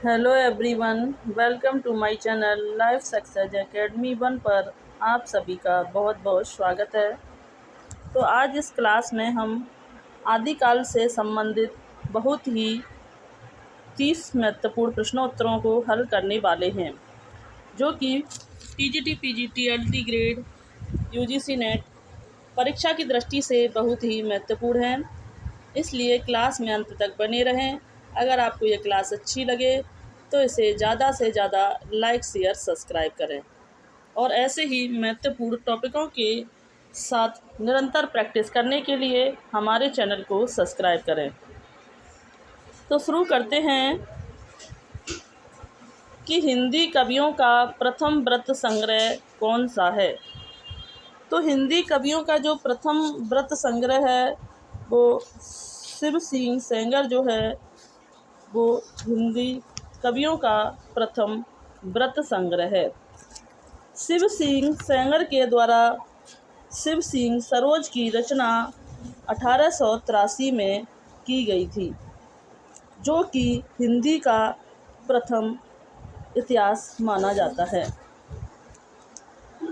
Hello everyone, welcome to my channel life success academy 1 पर आप सभी का बहुत बहुत स्वागत है। तो आज इस क्लास में हम आदिकाल से संबंधित बहुत ही 30 महत्वपूर्ण प्रश्नोत्तरों को हल करने वाले हैं, जो कि TGT, PGT, LT grade, UGC net परीक्षा की दृष्टि से बहुत ही महत्वपूर्ण है। इसलिए क्लास में अंत तक बने रहें। अगर आपको ये क्लास अच्छी लगे तो इसे ज़्यादा से ज़्यादा लाइक, शेयर, सब्सक्राइब करें और ऐसे ही महत्वपूर्ण टॉपिकों के साथ निरंतर प्रैक्टिस करने के लिए हमारे चैनल को सब्सक्राइब करें। तो शुरू करते हैं कि हिंदी कवियों का प्रथम व्रत संग्रह कौन सा है। तो हिंदी कवियों का जो प्रथम व्रत संग्रह है वो शिव सिंह सेंगर जो है वो हिंदी कवियों का प्रथम व्रत संग्रह है। शिव सिंह सेंगर के द्वारा शिव सिंह सरोज की रचना 1883 में की गई थी, जो कि हिंदी का प्रथम इतिहास माना जाता है।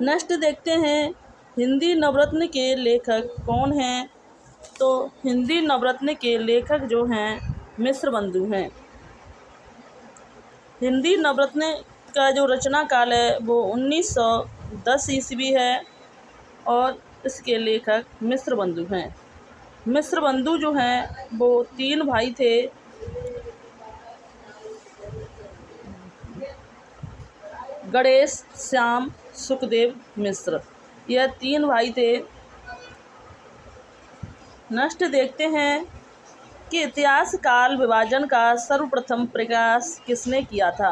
नेक्स्ट देखते हैं हिंदी नवरत्न के लेखक कौन हैं। तो हिंदी नवरत्न के लेखक जो हैं मिश्र बंधु हैं। हिंदी नवरत्न का जो रचना काल है वो 1910 ईस्वी है और इसके लेखक मिश्र बंधु हैं। मिश्र बंधु जो हैं वो 3 भाई थे। गणेश, श्याम, सुखदेव मिश्र, यह 3 भाई थे। नेक्स्ट देखते हैं कि इतिहास काल विभाजन का सर्वप्रथम प्रयास किसने किया था।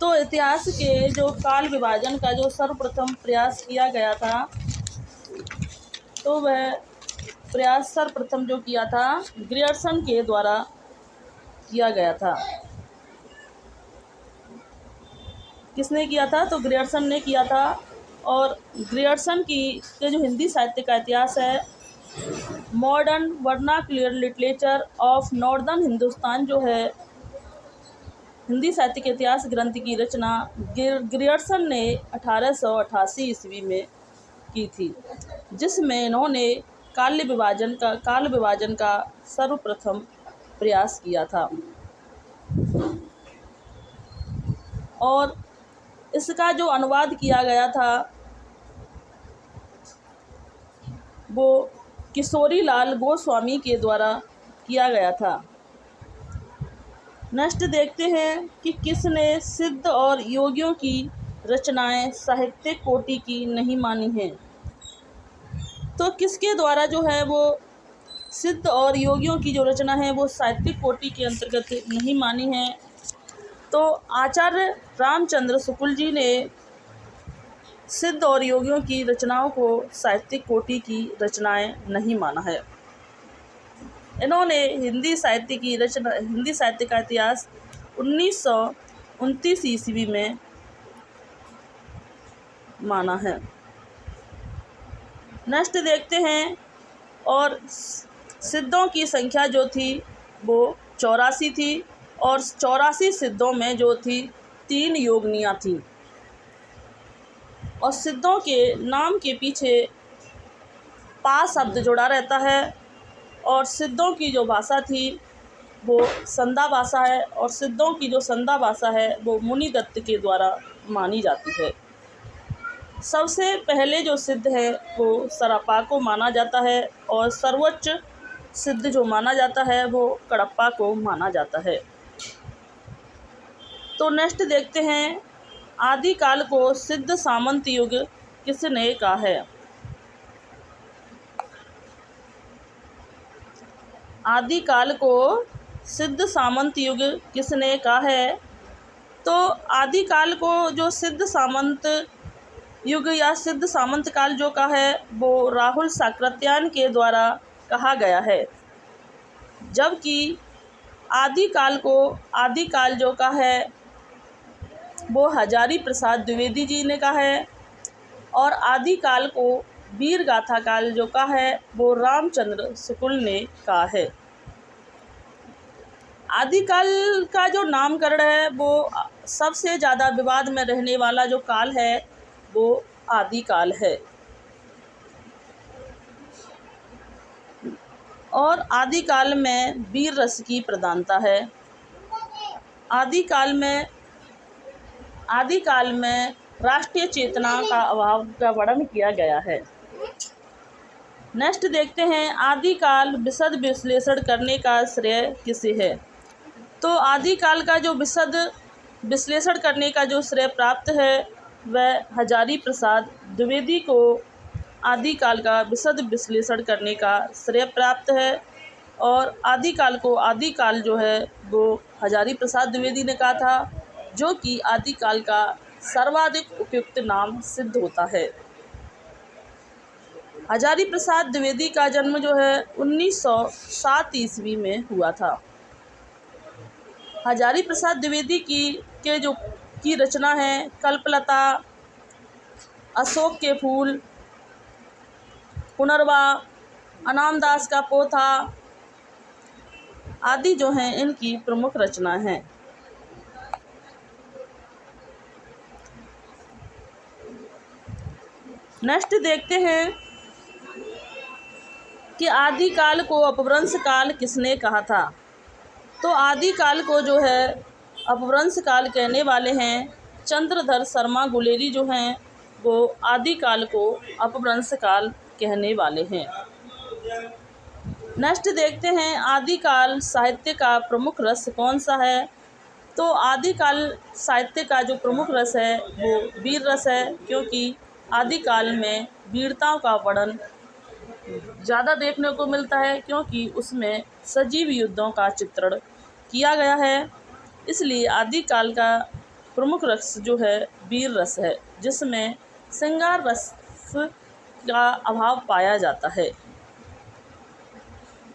तो इतिहास के जो काल विभाजन का जो सर्वप्रथम प्रयास किया गया था, तो वह प्रयास सर्वप्रथम जो किया था ग्रियर्सन के द्वारा किया गया था। किसने किया था? तो ग्रियर्सन ने किया था। और ग्रियर्सन की के जो हिंदी साहित्य का इतिहास है, modern vernacular literature of northern Hindustan जो है हिंदी साहित्य के इतिहास ग्रंथ की रचना ग्रियर्सन ने 1888 ईस्वी में की थी, जिसमें इन्होंने काल विभाजन का सर्वप्रथम प्रयास किया था। और इसका जो अनुवाद किया गया था वो किशोरी लाल गोस्वामी के द्वारा किया गया था। नेक्स्ट देखते हैं कि किसने सिद्ध और योगियों की रचनाएं साहित्यिक कोटि की नहीं मानी हैं। तो किसके द्वारा जो है वो सिद्ध और योगियों की जो रचना है वो साहित्यिक कोटि के अंतर्गत नहीं मानी है। तो आचार्य रामचंद्र शुक्ल जी ने सिद्ध और योगियों की रचनाओं को साहित्यिक कोटि की रचनाएं नहीं माना है। इन्होंने हिंदी साहित्य का इतिहास 1929 ईस्वी में माना है। नेक्स्ट देखते हैं, और सिद्धों की संख्या जो थी वो 84 थी और 84 सिद्धों में जो थी 3 योगनियाँ थी। और सिद्धों के नाम के पीछे पा शब्द जुड़ा रहता है। और सिद्धों की जो भाषा थी वो संधा भाषा है और सिद्धों की जो संधा भाषा है वो मुनि दत्त के द्वारा मानी जाती है। सबसे पहले जो सिद्ध है वो सरापा को माना जाता है और सर्वोच्च सिद्ध जो माना जाता है वो कडप्पा को माना जाता है। तो नेक्स्ट देखते हैं, आदिकाल को सिद्ध सामंत युग किसने कहा है। आदिकाल को सिद्ध सामंत युग किसने कहा है। तो आदिकाल को जो सिद्ध सामंत युग या सिद्ध सामंत काल जो कहा है वो राहुल साकृत्यायन के द्वारा कहा गया है, जबकि आदिकाल जो कहा है वो हजारी प्रसाद द्विवेदी जी ने कहा है। और आदिकाल को वीर गाथा काल जो कहा है वो रामचंद्र शुक्ल ने कहा है। आदिकाल का जो नामकरण है वो सबसे ज़्यादा विवाद में रहने वाला जो काल है वो आदिकाल है। और आदिकाल में वीर रस की प्रधानता है। आदिकाल में राष्ट्रीय चेतना का अभाव का वर्णन किया गया है। नेक्स्ट देखते हैं, आदिकाल विशद विश्लेषण करने का श्रेय किसे है। तो आदिकाल का जो विशद विश्लेषण करने का जो श्रेय प्राप्त है वह हजारी प्रसाद द्विवेदी को आदिकाल का विशद विश्लेषण करने का श्रेय प्राप्त है। और आदिकाल जो है वो हजारी प्रसाद द्विवेदी ने कहा था, जो कि आदिकाल का सर्वाधिक उपयुक्त नाम सिद्ध होता है। हजारी प्रसाद द्विवेदी का जन्म जो है 1907 ईस्वी में हुआ था। हजारी प्रसाद द्विवेदी की रचना है कल्पलता, अशोक के फूल, पुनर्वा, अनामदास का पोथा आदि जो हैं इनकी प्रमुख रचना हैं। नेक्स्ट देखते हैं कि आदिकाल को अपभ्रंश काल किसने कहा था। तो आदिकाल को जो है अपभ्रंश काल कहने वाले हैं चंद्रधर शर्मा गुलेरी जो हैं वो आदिकाल को अपभ्रंश काल कहने वाले हैं। नेक्स्ट देखते हैं, आदिकाल साहित्य का प्रमुख रस कौन सा है। तो आदिकाल साहित्य का जो प्रमुख रस है वो वीर रस है, क्योंकि आदिकाल में वीरताओं का वर्णन ज़्यादा देखने को मिलता है, क्योंकि उसमें सजीव युद्धों का चित्रण किया गया है। इसलिए आदिकाल का प्रमुख रस जो है वीर रस है, जिसमें श्रृंगार रस का अभाव पाया जाता है।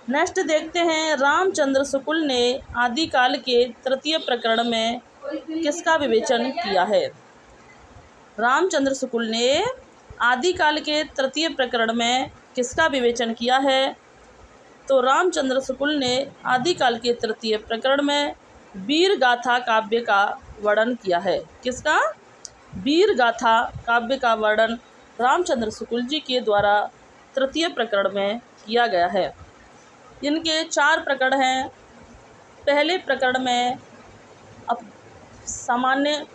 नेक्स्ट देखते हैं, रामचंद्र शुक्ल ने आदिकाल के तृतीय प्रकरण में किसका विवेचन किया है। रामचंद्र शुक्ल ने आदिकाल के तृतीय प्रकरण में किसका विवेचन किया है। तो रामचंद्र शुक्ल ने आदिकाल के तृतीय प्रकरण में वीर गाथा काव्य का वर्णन किया है। किसका? वीर गाथा काव्य का वर्णन रामचंद्र शुक्ल जी के द्वारा तृतीय प्रकरण में किया गया है। इनके 4 प्रकरण हैं। पहले प्रकरण में सामान्य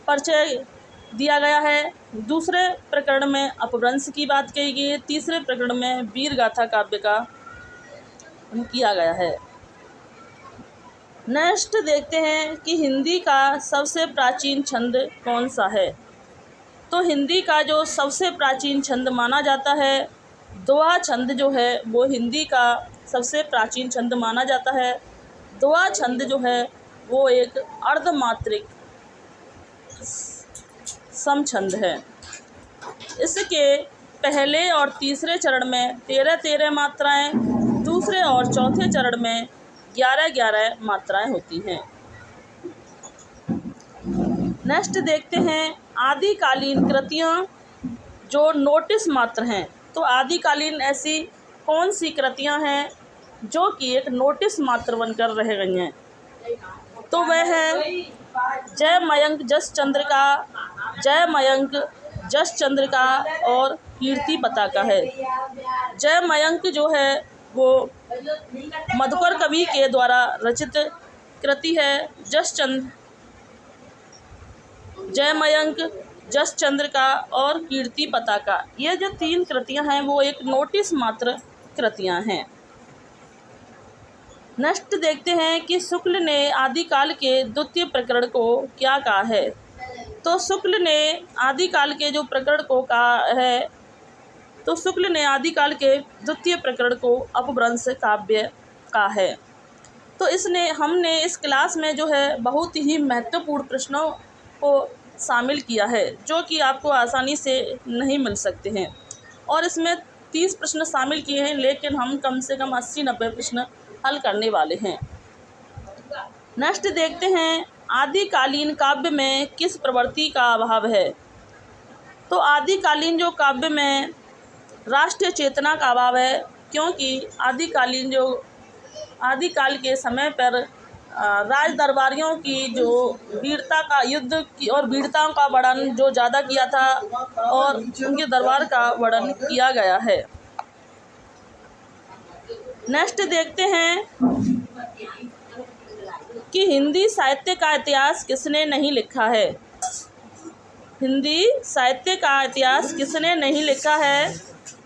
परिचय दिया गया है, दूसरे प्रकरण में अपभ्रंश की बात कही गई है, तीसरे प्रकरण में वीर गाथा काव्य का किया गया है। नेक्स्ट देखते हैं कि हिंदी का सबसे प्राचीन छंद कौन सा है। तो हिंदी का जो सबसे प्राचीन छंद माना जाता है दोहा छंद जो है वो हिंदी का सबसे प्राचीन छंद माना जाता है। दोहा छंद जो है वो एक अर्धमात्रिक समछंद है। इसके पहले और तीसरे चरण में 13-13 मात्राएं, दूसरे और चौथे चरण में 11-11 मात्राएं होती हैं। नेक्स्ट देखते हैं, आदिकालीन कृतियाँ जो नोटिस मात्र हैं। तो आदिकालीन ऐसी कौन सी कृतियाँ हैं जो कि एक नोटिस मात्र बनकर रह गई हैं। तो वह है जय मयंक जस चंद्रिका, जय मयंक जस चंद्रिका और कीर्ति पताका है। जय मयंक जो है वो मधुकर कवि के द्वारा रचित कृति है। जय मयंक, जस चंद्रिका और कीर्ति पताका, ये जो 3 कृतियां हैं वो एक नोटिस मात्र कृतियां हैं। नेक्स्ट देखते हैं कि शुक्ल ने आदिकाल के द्वितीय प्रकरण को क्या कहा है। तो शुक्ल ने आदिकाल के जो प्रकरण को कहा है, तो शुक्ल ने आदिकाल के द्वितीय प्रकरण को अपभ्रंश काव्य कहा है। तो हमने इस क्लास में जो है बहुत ही महत्वपूर्ण प्रश्नों को शामिल किया है, जो कि आपको आसानी से नहीं मिल सकते हैं। और इसमें 30 प्रश्न शामिल किए हैं, लेकिन हम कम से कम 80-90 प्रश्न हल करने वाले हैं। नेक्स्ट देखते हैं, आदिकालीन काव्य में किस प्रवृत्ति का अभाव है। तो आदिकालीन जो काव्य में राष्ट्रीय चेतना का अभाव है, क्योंकि आदिकालीन जो आदिकाल के समय पर राज दरबारियों की जो वीरता का युद्ध की और वीरताओं का वर्णन जो ज़्यादा किया था और उनके दरबार का वर्णन किया गया है। नेक्स्ट देखते हैं कि हिंदी साहित्य का इतिहास किसने नहीं लिखा है। हिंदी साहित्य का इतिहास किसने नहीं लिखा है?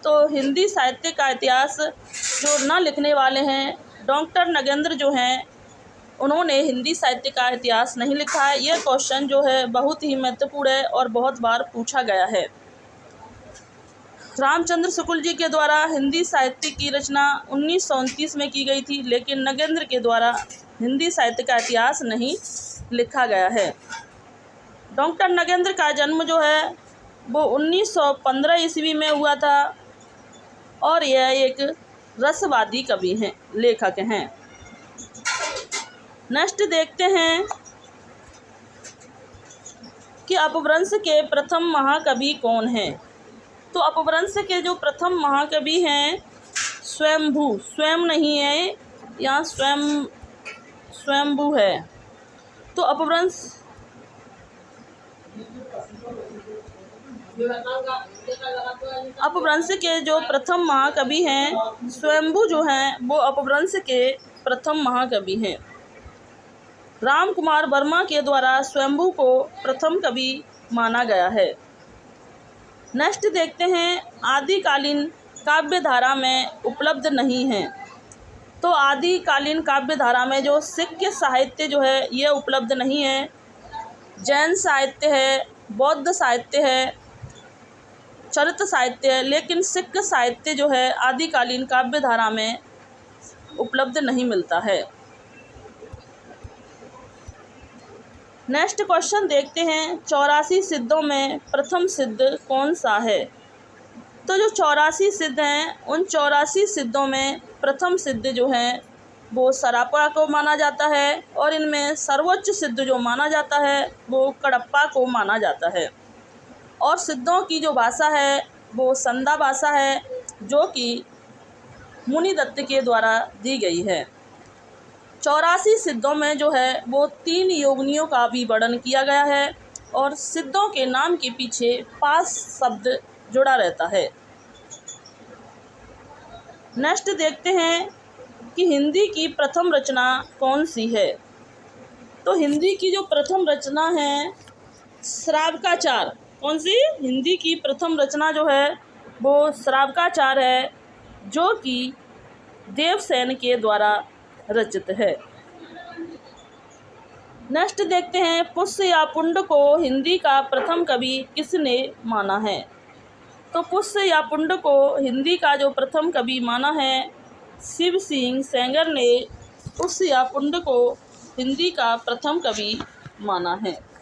तो हिंदी साहित्य का इतिहास जो न लिखने वाले हैं, डॉक्टर नगेंद्र जो हैं, उन्होंने हिंदी साहित्य का इतिहास नहीं लिखा है। यह क्वेश्चन जो है बहुत ही महत्वपूर्ण है और बहुत बार पूछा गया है। रामचंद्र शुक्ल जी के द्वारा हिंदी साहित्य की रचना 1929 में की गई थी, लेकिन नगेंद्र के द्वारा हिंदी साहित्य का इतिहास नहीं लिखा गया है। डॉक्टर नगेंद्र का जन्म जो है वो 1915 ईस्वी में हुआ था और यह एक रसवादी कवि हैं, लेखक हैं। नेक्स्ट देखते हैं कि अपभ्रंश के प्रथम महाकवि कौन हैं। तो अपभ्रंश के जो प्रथम महाकवि हैं स्वयंभू, स्वयं नहीं है, यहाँ स्वयंभू है। तो अपभ्रंश के जो प्रथम महाकवि हैं स्वयंभू जो हैं वो अपभ्रंश के प्रथम महाकवि हैं। राम कुमार वर्मा के द्वारा स्वयंभू को प्रथम कवि माना गया है। नेक्स्ट देखते हैं आदिकालीन काव्य धारा में उपलब्ध नहीं है। तो आदिकालीन काव्य धारा में जो सिक्ख साहित्य जो है ये उपलब्ध नहीं है। जैन साहित्य है, बौद्ध साहित्य है, चरित साहित्य है, लेकिन सिक्ख साहित्य जो है आदिकालीन काव्य धारा में उपलब्ध नहीं मिलता है। नेक्स्ट क्वेश्चन देखते हैं 84 सिद्धों में प्रथम सिद्ध कौन सा है। तो जो 84 सिद्ध हैं उन 84 सिद्धों में प्रथम सिद्ध जो हैं वो सरापा को माना जाता है और इनमें सर्वोच्च सिद्ध जो माना जाता है वो कडप्पा को माना जाता है। और सिद्धों की जो भाषा है वो संदा भाषा है जो कि मुनि दत्त के द्वारा दी गई है। 84 सिद्धों में जो है वो 3 योगिनियों का भी वर्णन किया गया है और सिद्धों के नाम के पीछे 5 शब्द जुड़ा रहता है। नेक्स्ट देखते हैं कि हिंदी की प्रथम रचना कौन सी है। तो हिंदी की जो प्रथम रचना है श्रावकाचार। कौन सी? हिंदी की प्रथम रचना जो है वो श्रावकाचार है जो कि देवसेन के द्वारा रचित है। नेक्स्ट देखते हैं पुष्य या पुंड को हिंदी का प्रथम कवि किसने माना है। तो पुष्य या पुंड को हिंदी का जो प्रथम कवि माना है शिव सिंह सेंगर ने पुष्य या पुंड को हिंदी का प्रथम कवि माना है।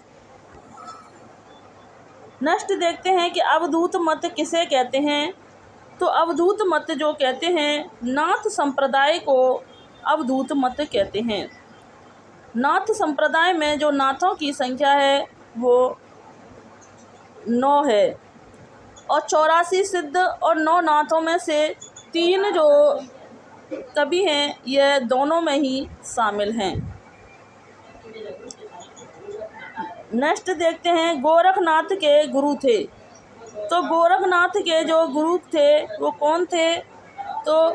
नेक्स्ट देखते हैं कि अवधूत मत किसे कहते हैं। तो अवधूत मत जो कहते हैं नाथ संप्रदाय को अवधूत मत कहते हैं। नाथ संप्रदाय में जो नाथों की संख्या है वो 9 है और 84 सिद्ध और 9 नाथों में से 3 जो कवि हैं यह दोनों में ही शामिल हैं। नेक्स्ट देखते हैं गोरखनाथ के गुरु थे। तो गोरखनाथ के जो गुरु थे वो कौन थे। तो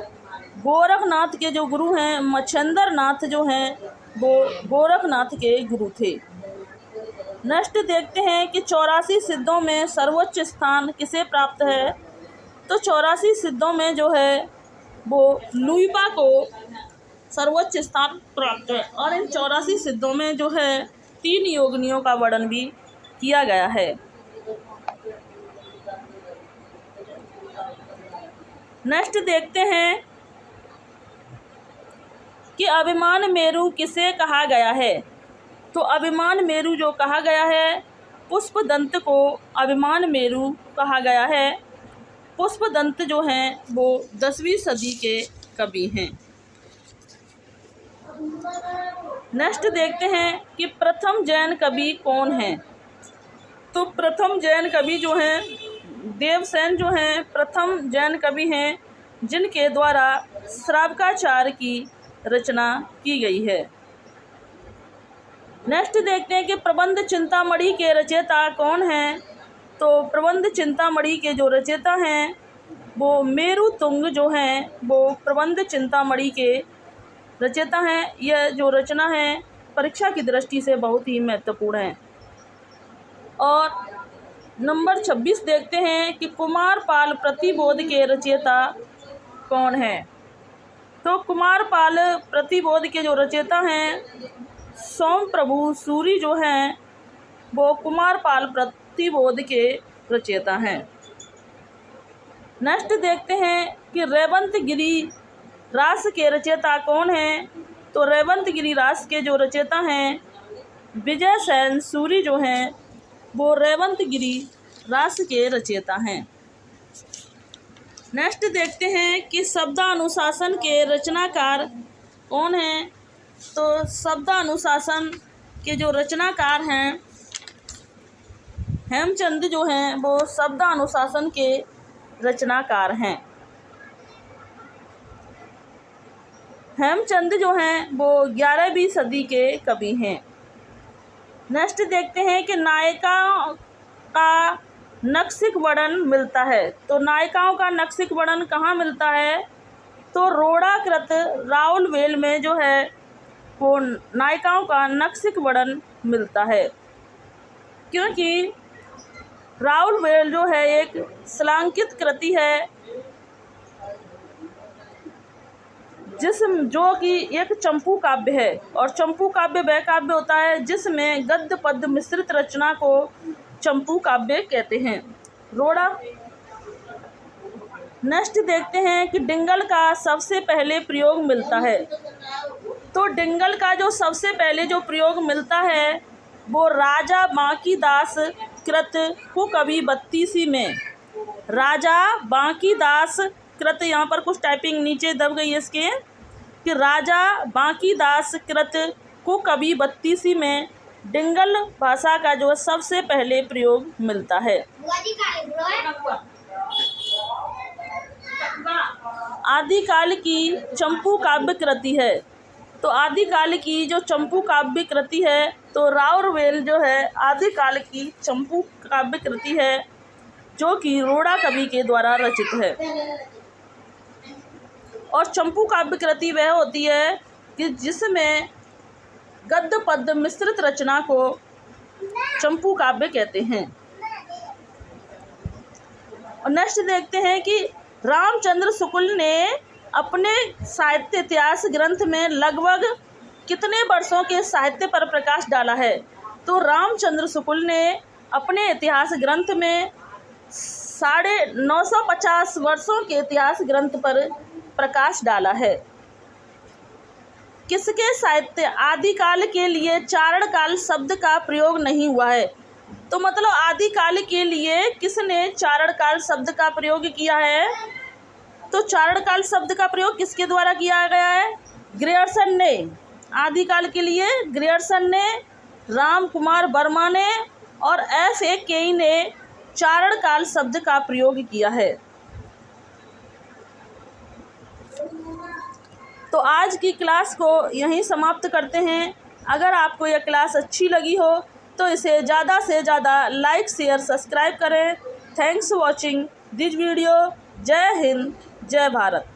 गोरखनाथ के जो गुरु हैं मच्छेंद्र नाथ जो हैं वो गोरखनाथ के गुरु थे। नेक्स्ट देखते हैं कि 84 सिद्धों में सर्वोच्च स्थान किसे प्राप्त है। तो 84 सिद्धों में जो है वो लुइपा को सर्वोच्च स्थान प्राप्त है और इन 84 सिद्धों में जो है 3 योगिनियों का वर्णन भी किया गया है। नेक्स्ट देखते हैं कि अभिमान मेरु किसे कहा गया है। तो अभिमान मेरु जो कहा गया है पुष्पदंत को अभिमान मेरु कहा गया है। पुष्पदंत जो हैं वो 10वीं सदी के कवि हैं। नेक्स्ट देखते हैं कि प्रथम जैन कवि कौन हैं। तो प्रथम जैन कवि जो हैं देवसेन जो हैं प्रथम जैन कवि हैं जिनके द्वारा श्रावकाचार की रचना की गई है। नेक्स्ट देखते हैं कि प्रबंध चिंतामणि के रचयिता कौन हैं। तो प्रबंध चिंतामणि के जो रचयिता हैं वो मेरुतुंग जो हैं वो प्रबंध चिंतामणि के रचयिता हैं। यह जो रचना है परीक्षा की दृष्टि से बहुत ही महत्वपूर्ण है। और नंबर 26 देखते हैं कि कुमारपाल प्रतिबोध के रचयिता कौन हैं। तो कुमारपाल प्रतिबोध के जो रचयिता हैं सोमप्रभु सूरी जो हैं वो कुमारपाल प्रतिबोध के रचयिता हैं। नेक्स्ट देखते हैं कि रेवंतगिरी रास के रचयिता कौन हैं। तो रेवंतगिरी रास के जो रचयिता हैं विजय सेन सूरी जो हैं वो रेवंतगिरी रास के रचयिता हैं। नेक्स्ट देखते हैं कि शब्दानुशासन के रचनाकार कौन हैं। तो शब्दानुशासन के जो रचनाकार हैं हेमचंद जो हैं वो शब्दानुशासन के रचनाकार हैं। हेमचंद जो हैं वो 11वीं सदी के कवि हैं। नेक्स्ट देखते हैं कि नायिकाओं का नक्शिक वर्णन मिलता है। तो नायिकाओं का नक्शिक वर्णन कहाँ मिलता है। तो रोड़ाकृत राउलवेल में जो है वो नायिकाओं का नक्शिक वर्णन मिलता है, क्योंकि राउलवेल जो है एक श्लाघित कृति है जो कि एक चंपू काव्य है। और चंपू काव्य वह काव्य होता है जिसमें गद्य पद्य मिश्रित रचना को चंपू काव्य कहते हैं। रोड़ा। नेक्स्ट देखते हैं कि डिंगल का सबसे पहले प्रयोग मिलता है। तो डिंगल का जो सबसे पहले जो प्रयोग मिलता है वो राजा बांकीदास कृत कुकवि 32 में। राजा बांकीदास कृत, यहाँ पर कुछ टाइपिंग नीचे दब गई है इसके, कि राजा बांकीदास कृत कुकवि 32 में डिंगल भाषा का जो सबसे पहले प्रयोग मिलता है। आदिकाल की चंपू काव्य कृति है। तो आदिकाल की जो चंपू काव्य कृति है तो राउलवेल जो है आदिकाल की चंपू काव्य कृति है जो कि रोड़ा कवि के द्वारा रचित है। और चंपू काव्य कृति वह होती है कि जिसमें गद्य पद्य मिश्रित रचना को चंपू काव्य कहते हैं। और नेक्स्ट देखते हैं कि रामचंद्र शुक्ल ने अपने साहित्य इतिहास ग्रंथ में लगभग कितने वर्षों के साहित्य पर प्रकाश डाला है। तो रामचंद्र शुक्ल ने अपने इतिहास ग्रंथ में 950 वर्षों के इतिहास ग्रंथ पर प्रकाश डाला है। किसके साहित्य आदिकाल के लिए चारण काल शब्द का प्रयोग नहीं हुआ है। तो मतलब आदिकाल के लिए किसने चारण काल शब्द का प्रयोग किया है। तो चारण काल शब्द का प्रयोग किसके द्वारा किया गया है। ग्रियर्सन ने। आदिकाल के लिए ग्रियर्सन ने, राम कुमार वर्मा ने और F.A. केई ने चारण काल शब्द का प्रयोग किया है। तो आज की क्लास को यहीं समाप्त करते हैं। अगर आपको यह क्लास अच्छी लगी हो तो इसे ज़्यादा से ज़्यादा लाइक शेयर सब्सक्राइब करें। Thanks for watching this video. जय हिंद, जय भारत।